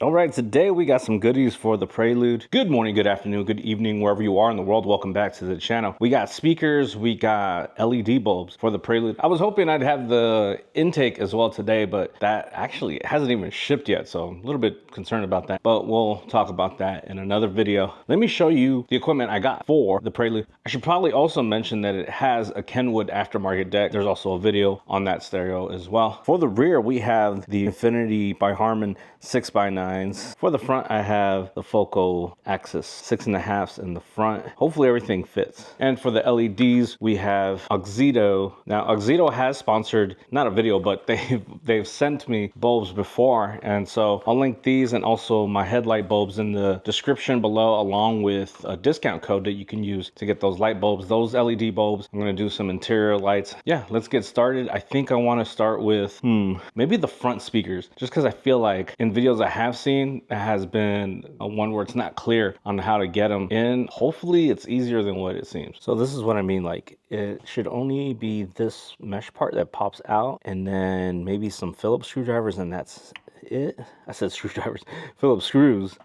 All right, today we got some goodies for the Prelude. Good morning, good afternoon, good evening, wherever you are in the world. Welcome back to the channel. We got speakers, we got LED bulbs for the Prelude. I was hoping I'd have the intake as well today, but that actually hasn't even shipped yet, so I'm a little bit concerned about that, but we'll talk about that in another video. Let me show you the equipment I got for the Prelude. I should probably also mention that it has a Kenwood aftermarket deck. There's also a video on that stereo as well. For the rear, we have the Infinity by Harman 6x9. For the front, I have the Focal Axis 6.5s in the front. Hopefully everything fits. And for the LEDs, we have Auxito. Now, Auxito has sponsored, not a video, but they've sent me bulbs before. And so I'll link these and also my headlight bulbs in the description below, along with a discount code that you can use to get those light bulbs, those LED bulbs. I'm gonna do some interior lights. Yeah, let's get started. I think I wanna start with, maybe the front speakers, just because I feel like in videos I have seen, it has been one where it's not clear on how to get them in. Hopefully it's easier than what it seems. So this is what I mean, like it should only be this mesh part that pops out, and then maybe some Phillips screwdrivers, and that's it. I said screwdrivers, Phillips screws.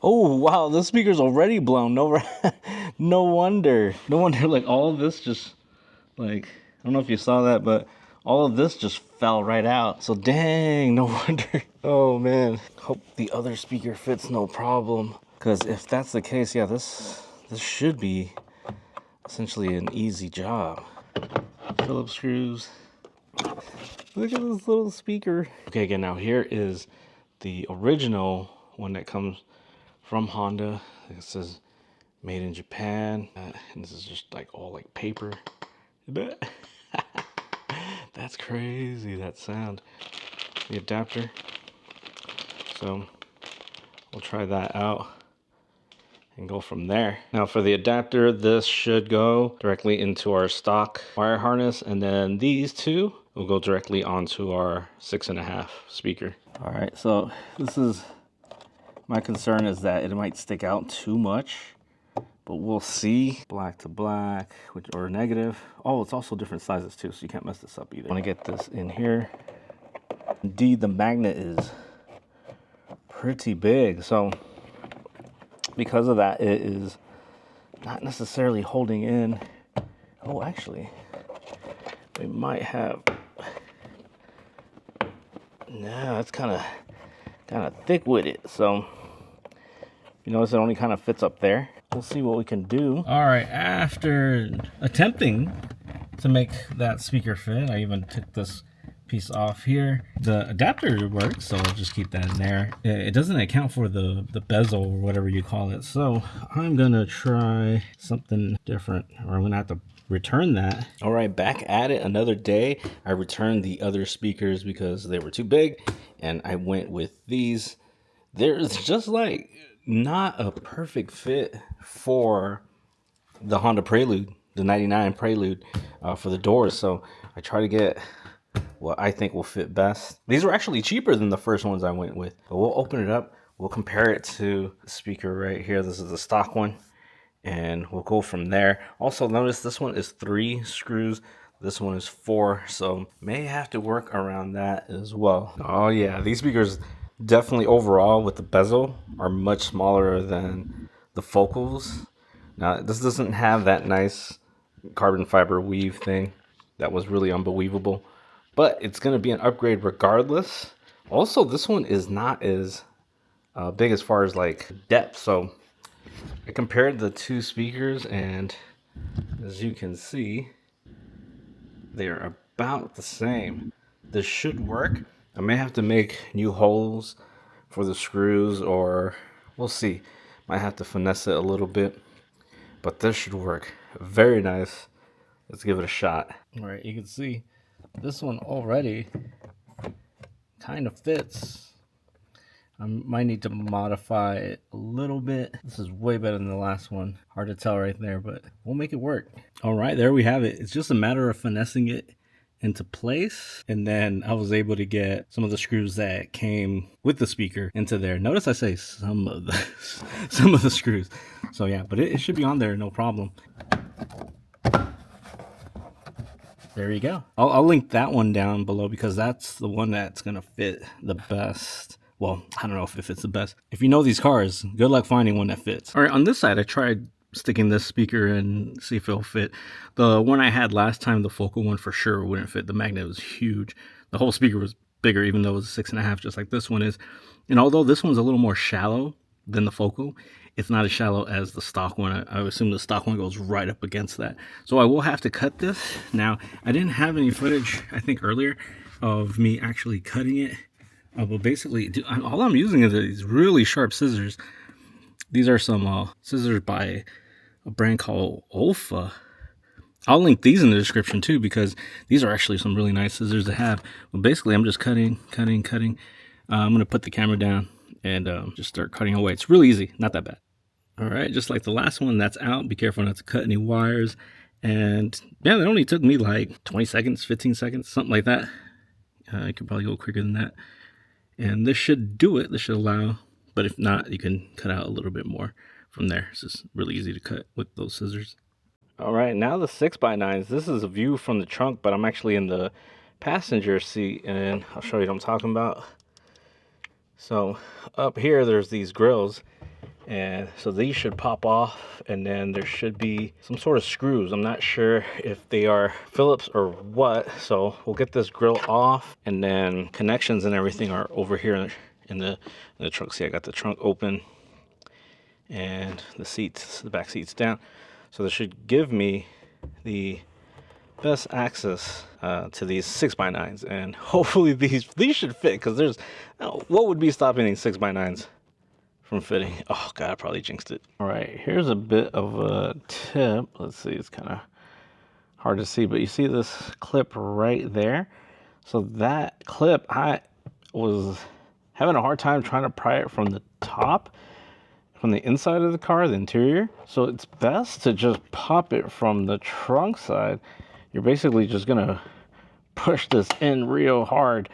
Oh wow, this speaker's already blown. No wonder like all of this just, like, I don't know if you saw that, but all of this just fell right out. So dang, no wonder. Oh man, hope the other speaker fits no problem, because if that's the case, yeah, this should be essentially an easy job. Phillips screws. Look at this little speaker. Okay, again, now here is the original one that comes from Honda. It says made in Japan, and this is just like all like paper. That's crazy, that sound. The adapter. So we'll try that out and go from there. Now for the adapter, this should go directly into our stock wire harness, and then these two will go directly onto our 6.5 speaker. All right, so this is, my concern is that it might stick out too much, but we'll see. Black to black, or negative. Oh, it's also different sizes too, so you can't mess this up either. I want to get this in here. Indeed, the magnet is pretty big, so because of that, it is not necessarily holding in. Oh, actually, we might have. Nah, it's kind of thick with it. So you notice it only kind of fits up there. We'll see what we can do. All right, after attempting to make that speaker fit, I even took this piece off here. The adapter works, so I'll just keep that in there. It doesn't account for the bezel or whatever you call it. So I'm gonna try something different, or I'm gonna have to return that. All right, back at it another day. I returned the other speakers because they were too big, and I went with these. There's just like not a perfect fit for the Honda Prelude, the 99 Prelude, for the doors. So I try to get what I think will fit best. These were actually cheaper than the first ones I went with, but we'll open it up. We'll compare it to the speaker right here. This is the stock one, and we'll go from there. Also notice this one is 3 screws. This one is 4, so may have to work around that as well. Oh yeah, these speakers definitely overall with the bezel are much smaller than the Focals. Now this doesn't have that nice carbon fiber weave thing that was really unbelievable, but it's going to be an upgrade regardless. Also, this one is not as big as far as like depth, so I compared the two speakers, and as you can see, they're about the same. This should work. I may have to make new holes for the screws, or we'll see. Might have to finesse it a little bit, but this should work. Very nice. Let's give it a shot. All right, you can see this one already kind of fits. I might need to modify it a little bit. This is way better than the last one. Hard to tell right there, but we'll make it work. All right, there we have it. It's just a matter of finessing it into place, and then I was able to get some of the screws that came with the speaker into there. Notice I say some of the screws. So yeah, but it should be on there, no problem. there you go. I'll link that one down below because that's the one that's going to fit the best. Well, I don't know if it fits the best. If you know these cars, good luck finding one that fits. All right, on this side, I tried sticking this speaker and see if it'll fit. The one I had last time, the focal one, for sure wouldn't fit. The magnet was huge. The whole speaker was bigger, even though it was 6.5, just like this one is. And although this one's a little more shallow than the focal, it's not as shallow as the stock one. I assume the stock one goes right up against that. So I will have to cut this. Now, I didn't have any footage, I think, earlier of me actually cutting it. But basically, all I'm using is these really sharp scissors. These are some scissors by a brand called Olfa. I'll link these in the description too, because these are actually some really nice scissors to have. But basically, I'm just cutting. I'm going to put the camera down and just start cutting away. It's really easy, not that bad. All right, just like the last one, that's out. Be careful not to cut any wires. And yeah, it only took me like 20 seconds, 15 seconds, something like that. I could probably go quicker than that. And this should do it. This should allow, but if not, you can cut out a little bit more from there. It's just really easy to cut with those scissors. All right, now the 6x9s. This is a view from the trunk, but I'm actually in the passenger seat, and I'll show you what I'm talking about. So up here, there's these grills, and so these should pop off, and then there should be some sort of screws. I'm not sure if they are Phillips or what, so we'll get this grill off, and then connections and everything are over here in the trunk. See, I got the trunk open and the back seats down, so this should give me the best access to these 6x9s, and hopefully these should fit, because there's what would be stopping these 6x9s from fitting? Oh god, I probably jinxed it. All right, here's a bit of a tip. Let's see, it's kind of hard to see, but you see this clip right there? So that clip, I was having a hard time trying to pry it from the top, from the inside of the car, the interior. So it's best to just pop it from the trunk side. You're basically just gonna push this in real hard.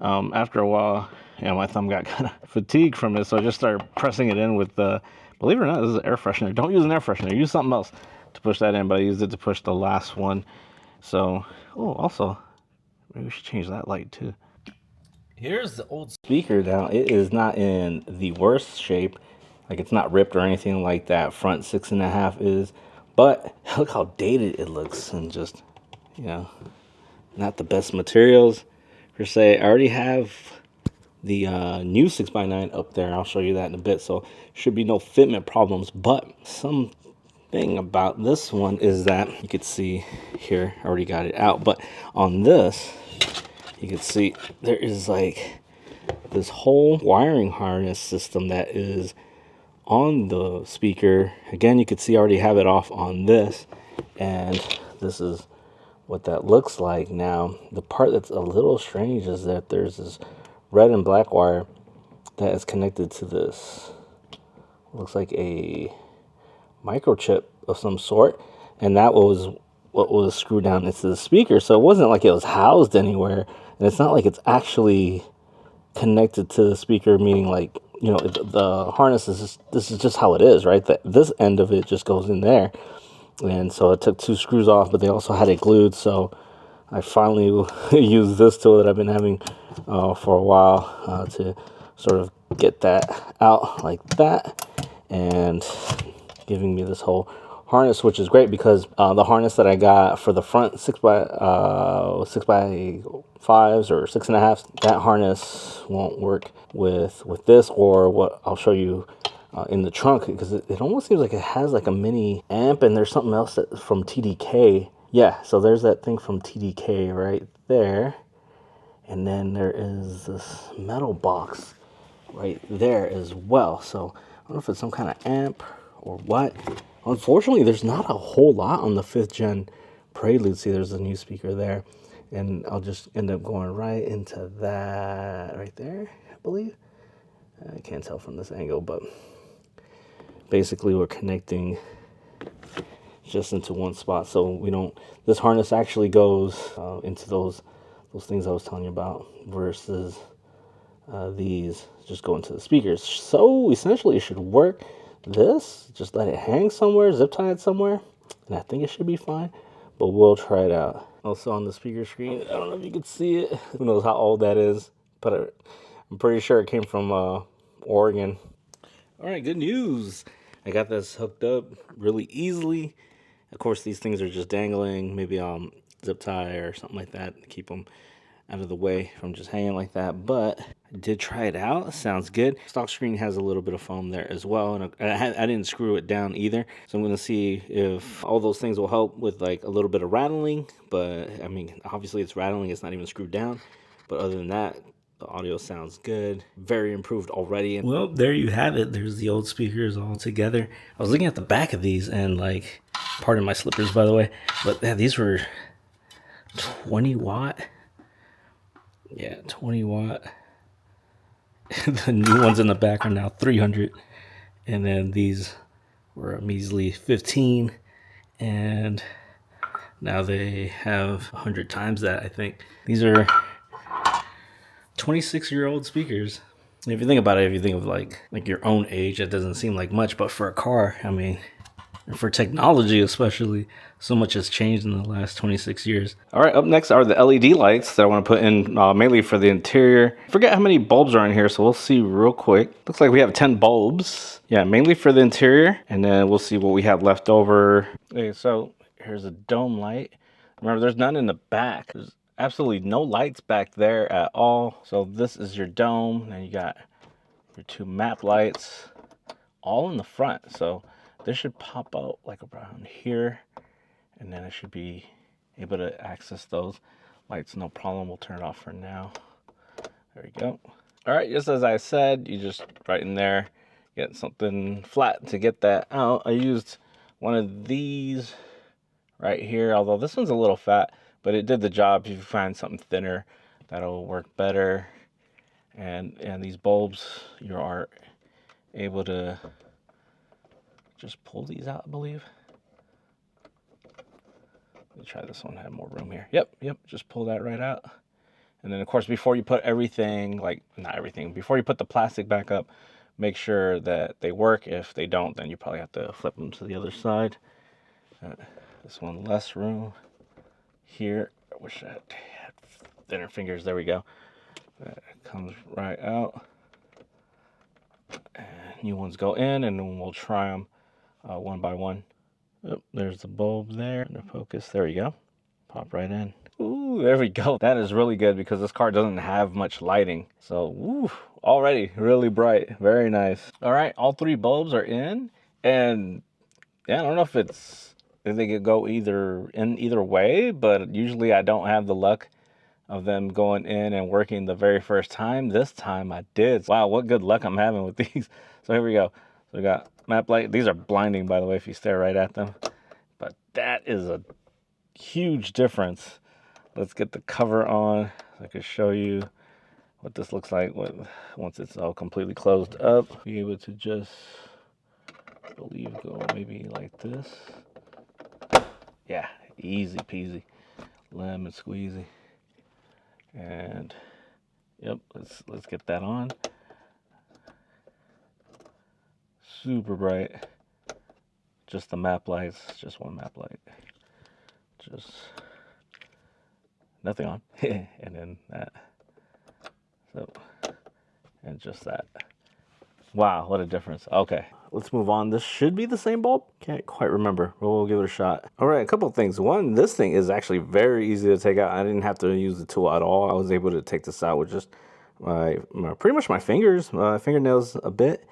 After a while, my thumb got kind of fatigued from it, so I just started pressing it in with the, believe it or not, this is an air freshener. Don't use an air freshener, use something else to push that in, but I used it to push the last one. So, also, maybe we should change that light too. Here's the old speaker now. It is not in the worst shape. Like, it's not ripped or anything like that. Front 6.5 is, but look how dated it looks, and just, not the best materials per se. I already have the new 6x9 up there. I'll show you that in a bit, so should be no fitment problems. But something about this one is that you could see here, I already got it out, but on this you can see there is like this whole wiring harness system that is on the speaker. Again, you could see I already have it off on this, and this is what that looks like. Now, the part that's a little strange is that there's this red and black wire that is connected to this. Looks like a microchip of some sort, and that was what was screwed down into the speaker. So it wasn't like it was housed anywhere, and it's not like it's actually connected to the speaker, meaning like, the harness is this is just how it is, right? That this end of it just goes in there. And so I took 2 screws off, but they also had it glued, so I finally used this tool that I've been having for a while to sort of get that out like that, and giving me this whole harness, which is great because the harness that I got for the front 6x5s or 6.5s, that harness won't work with this, or what I'll show you in the trunk, because it almost seems like it has like a mini amp, and there's something else from TDK. Yeah, so there's that thing from TDK right there, and then there is this metal box right there as well. So I don't know if it's some kind of amp or what. Unfortunately, there's not a whole lot on the 5th gen Prelude. See, there's a new speaker there, and I'll just end up going right into that right there, I believe. I can't tell from this angle, but basically we're connecting just into one spot, so we don't, this harness actually goes into those things I was telling you about, versus these just go into the speakers. So essentially it should work. This, just let it hang somewhere, zip tie it somewhere, and I think it should be fine, but we'll try it out. Also on the speaker screen, I don't know if you can see it. Who knows how old that is, but I'm pretty sure it came from Oregon. All right, good news. I got this hooked up really easily. Of course, these things are just dangling, maybe zip tie or something like that to keep them out of the way from just hanging like that. But I did try it out. It sounds good. Stock screen has a little bit of foam there as well, and I didn't screw it down either. So I'm going to see if all those things will help with like a little bit of rattling. But I mean, obviously it's rattling. It's not even screwed down. But other than that, the audio sounds good. Very improved already. Well, there you have it. There's the old speakers all together. I was looking at the back of these and like, pardon my slippers by the way, but yeah, these were 20 watt. Yeah, 20 watt. The new ones in the back are now 300. And then these were a measly 15. And now they have 100 times that, I think. These are 26-year-old speakers. If you think about it, if you think of like your own age, it doesn't seem like much, but for a car, I mean, for technology especially, so much has changed in the last 26 years. All right, up next are the LED lights that I want to put in mainly for the interior. I forget how many bulbs are in here, so we'll see real quick. Looks like we have 10 bulbs. Yeah, mainly for the interior, and then we'll see what we have left over. Okay, so here's a dome light. Remember, there's none in the back. There's absolutely no lights back there at all. So this is your dome, and you got your 2 map lights all in the front. So this should pop out like around here, and then I should be able to access those lights no problem. We'll turn it off for now. There we go. All right, just as I said, you just right in there get something flat to get that out. I used one of these right here, although this one's a little fat, but it did the job. If you find something thinner, that'll work better. And these bulbs, you are able to just pull these out, I believe. Let me try this one, have more room here. Yep, just pull that right out. And then of course, before you put everything, like not everything, before you put the plastic back up, make sure that they work. If they don't, then you probably have to flip them to the other side. This one, less room here. I wish I had thinner fingers. There we go. That comes right out. And new ones go in, and then we'll try them one by one. Oh, there's the bulb there. Under focus. There we go. Pop right in. Ooh, there we go. That is really good because this car doesn't have much lighting. So, ooh, already really bright. Very nice. All right, all 3 bulbs are in. And yeah, I don't know if they could go either way, but usually I don't have the luck of them going in and working the very first time. This time I did. Wow, what good luck I'm having with these. So here we go. So we got map light. These are blinding, by the way, if you stare right at them. But that is a huge difference. Let's get the cover on so I can show you what this looks like once it's all completely closed up. Be able to just, I believe, go maybe like this. Yeah, easy peasy, lemon squeezy. And yep, let's get that on. Super bright. Just the map lights, just one map light. Just nothing on. And then that. So, and just that. Wow, what a difference. Okay, let's move on. This should be the same bulb. Can't quite remember, but we'll give it a shot. All right, a couple of things. One, this thing is actually very easy to take out. I didn't have to use the tool at all. I was able to take this out with just pretty much my fingers, fingernails a bit,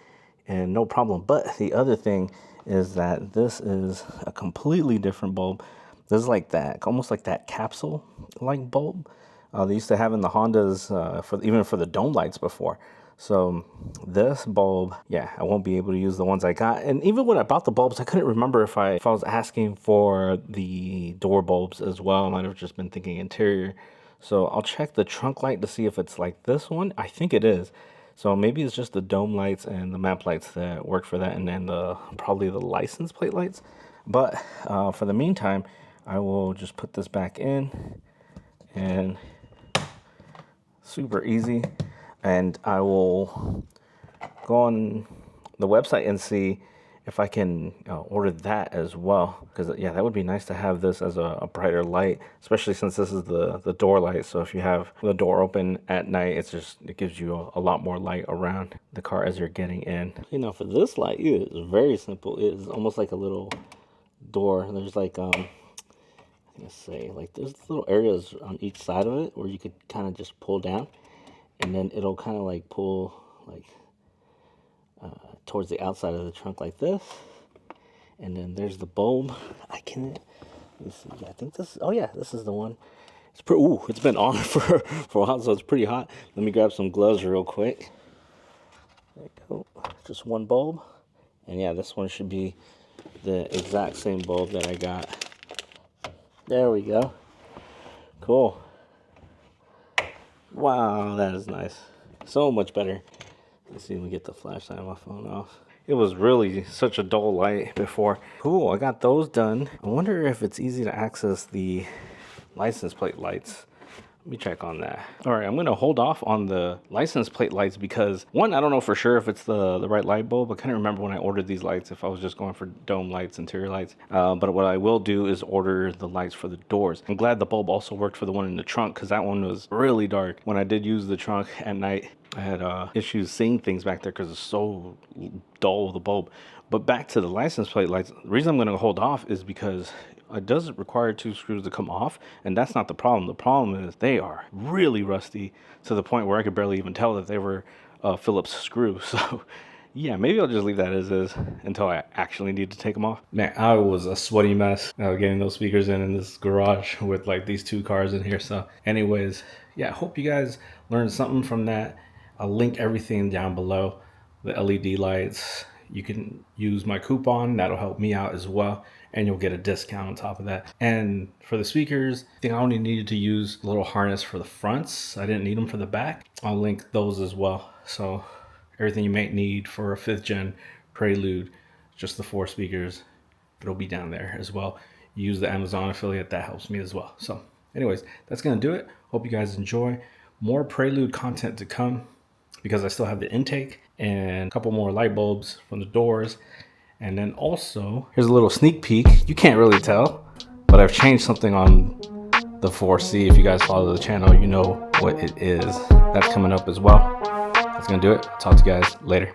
and no problem. But the other thing is that this is a completely different bulb. This is like that, almost like that capsule-like bulb they used to have in the Hondas even for the dome lights before. So this bulb, yeah, I won't be able to use the ones I got. And even when I bought the bulbs, I couldn't remember if I was asking for the door bulbs as well. I might have just been thinking interior. So I'll check the trunk light to see if it's like this one. I think it is. So maybe it's just the dome lights and the map lights that work for that, and then probably the license plate lights. But for the meantime, I will just put this back in, and super easy. And I will go on the website and see if I can order that as well, because yeah, that would be nice to have this as a brighter light, especially since this is the door light. So if you have the door open at night, it gives you a lot more light around the car as you're getting in. You know, for this light, it is very simple. It is almost like a little door. There's like let's say, like, there's little areas on each side of it where you could kind of just pull down, and then it'll kind of like pull like towards the outside of the trunk like this. And then there's the bulb. Let me see. I think this. Oh yeah, this is the one. It's been on for a while, so it's pretty hot. Let me grab some gloves real quick. There you go. Just one bulb, and yeah, this one should be the exact same bulb that I got. There we go. Cool. Wow, that is nice. So much better. Let's see if we get the flashlight on my phone off. It was really such a dull light before. Cool, I got those done. I wonder if it's easy to access the license plate lights. Let me check on that. All right, I'm gonna hold off on the license plate lights because one, I don't know for sure if it's the right light bulb. I couldn't remember when I ordered these lights if I was just going for dome lights, interior lights. But what I will do is order the lights for the doors. I'm glad the bulb also worked for the one in the trunk because that one was really dark. When I did use the trunk at night, I had issues seeing things back there because it's so dull, the bulb. But back to the license plate lights, the reason I'm gonna hold off is because it does require 2 screws to come off, and that's not the problem. The problem is they are really rusty to the point where I could barely even tell that they were Phillips screws. So yeah, maybe I'll just leave that as is until I actually need to take them off. Man, I was a sweaty mess getting those speakers in this garage with like these 2 cars in here. So anyways, yeah, I hope you guys learned something from that. I'll link everything down below. The LED lights, you can use my coupon, that'll help me out as well, and you'll get a discount on top of that. And for the speakers, I think I only needed to use a little harness for the fronts. I didn't need them for the back. I'll link those as well. So everything you might need for a 5th gen Prelude, just the 4 speakers, it'll be down there as well. Use the Amazon affiliate, that helps me as well. So anyways, that's gonna do it. Hope you guys enjoy. More Prelude content to come, because I still have the intake and a couple more light bulbs from the doors. And then also, here's a little sneak peek. You can't really tell, but I've changed something on the 4C. If you guys follow the channel, you know what it is. That's coming up as well. That's gonna do it. Talk to you guys later.